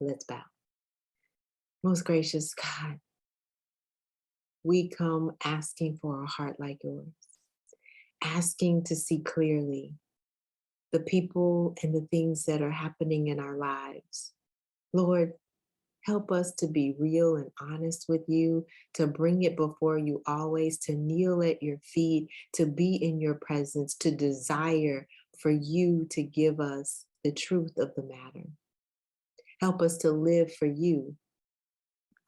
Let's bow. Most gracious God, we come asking for a heart like yours, asking to see clearly the people and the things that are happening in our lives. Lord, help us to be real and honest with you, to bring it before you always, to kneel at your feet, to be in your presence, to desire for you to give us the truth of the matter. Help us to live for you,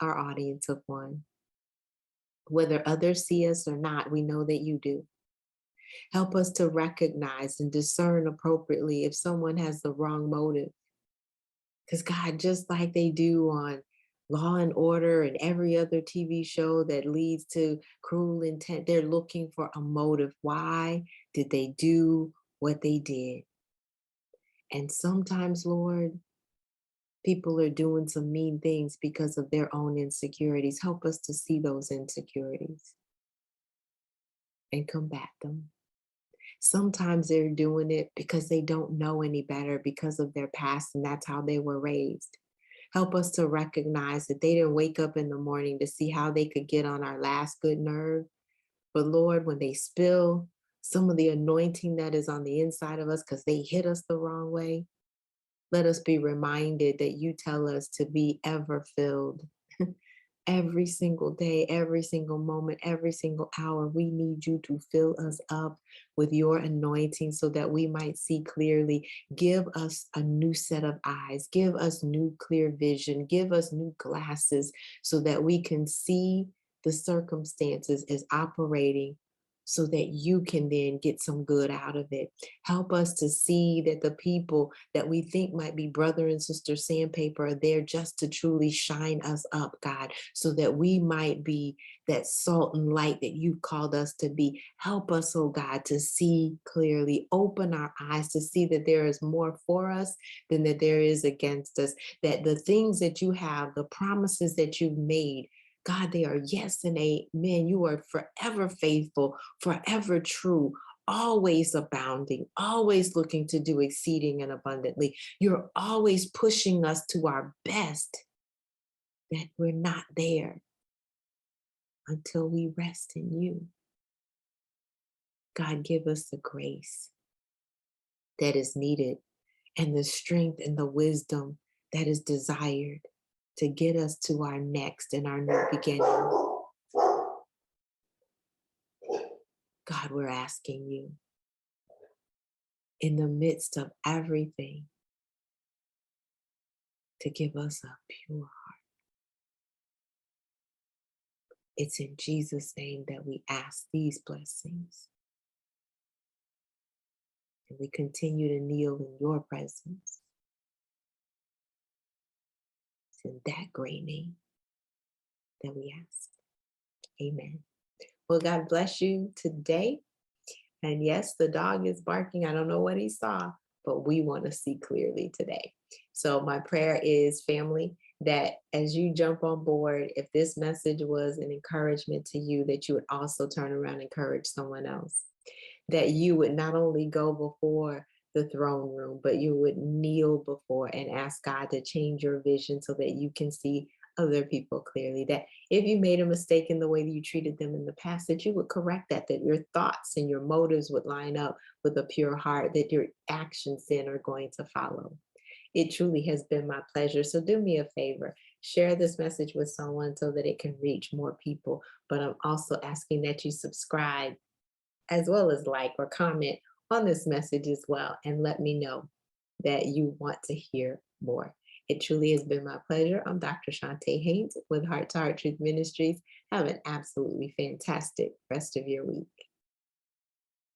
our audience of one. Whether others see us or not, we know that you do. Help us to recognize and discern appropriately if someone has the wrong motive. Because God, just like they do on Law and Order and every other TV show that leads to cruel intent, they're looking for a motive. Why did they do what they did? And sometimes, Lord, people are doing some mean things because of their own insecurities. Help us to see those insecurities and combat them. Sometimes they're doing it because they don't know any better because of their past, and that's how they were raised. Help us to recognize that they didn't wake up in the morning to see how they could get on our last good nerve. But Lord, when they spill some of the anointing that is on the inside of us because they hit us the wrong way, let us be reminded that you tell us to be ever filled. Every single day, every single moment, every single hour, we need you to fill us up with your anointing so that we might see clearly. Give us a new set of eyes. Give us new clear vision. Give us new glasses so that we can see the circumstances as operating so that you can then get some good out of it. Help us to see that the people that we think might be brother and sister sandpaper are there just to truly shine us up, God, so that we might be that salt and light that you called us to be. Help us, oh God, to see clearly. Open our eyes to see that there is more for us than that there is against us, that the things that you have, the promises that you've made, God, they are yes and amen. You are forever faithful, forever true, always abounding, always looking to do exceeding and abundantly. You're always pushing us to our best, that we're not there until we rest in you. God, give us the grace that is needed and the strength and the wisdom that is desired to get us to our next and our new beginning. God, we're asking you in the midst of everything to give us a pure heart. It's in Jesus' name that we ask these blessings. And we continue to kneel in your presence. It's in that great name that we ask. Amen. Well, God bless you today. And yes, the dog is barking. I don't know what he saw, but we want to see clearly today. So my prayer is, family, that as you jump on board, if this message was an encouragement to you, that you would also turn around and encourage someone else. That you would not only go before the throne room, but you would kneel before and ask God to change your vision so that you can see other people clearly. That if you made a mistake in the way that you treated them in the past, that you would correct that your thoughts and your motives would line up with a pure heart, that your actions then are going to follow. It truly has been my pleasure. So do me a favor, share this message with someone so that it can reach more people. But I'm also asking that you subscribe as well as like or comment on this message as well, and let me know that you want to hear more. It truly has been my pleasure. I'm Dr. Chonta Haynes with Heart Truth Ministries. Have an absolutely fantastic rest of your week.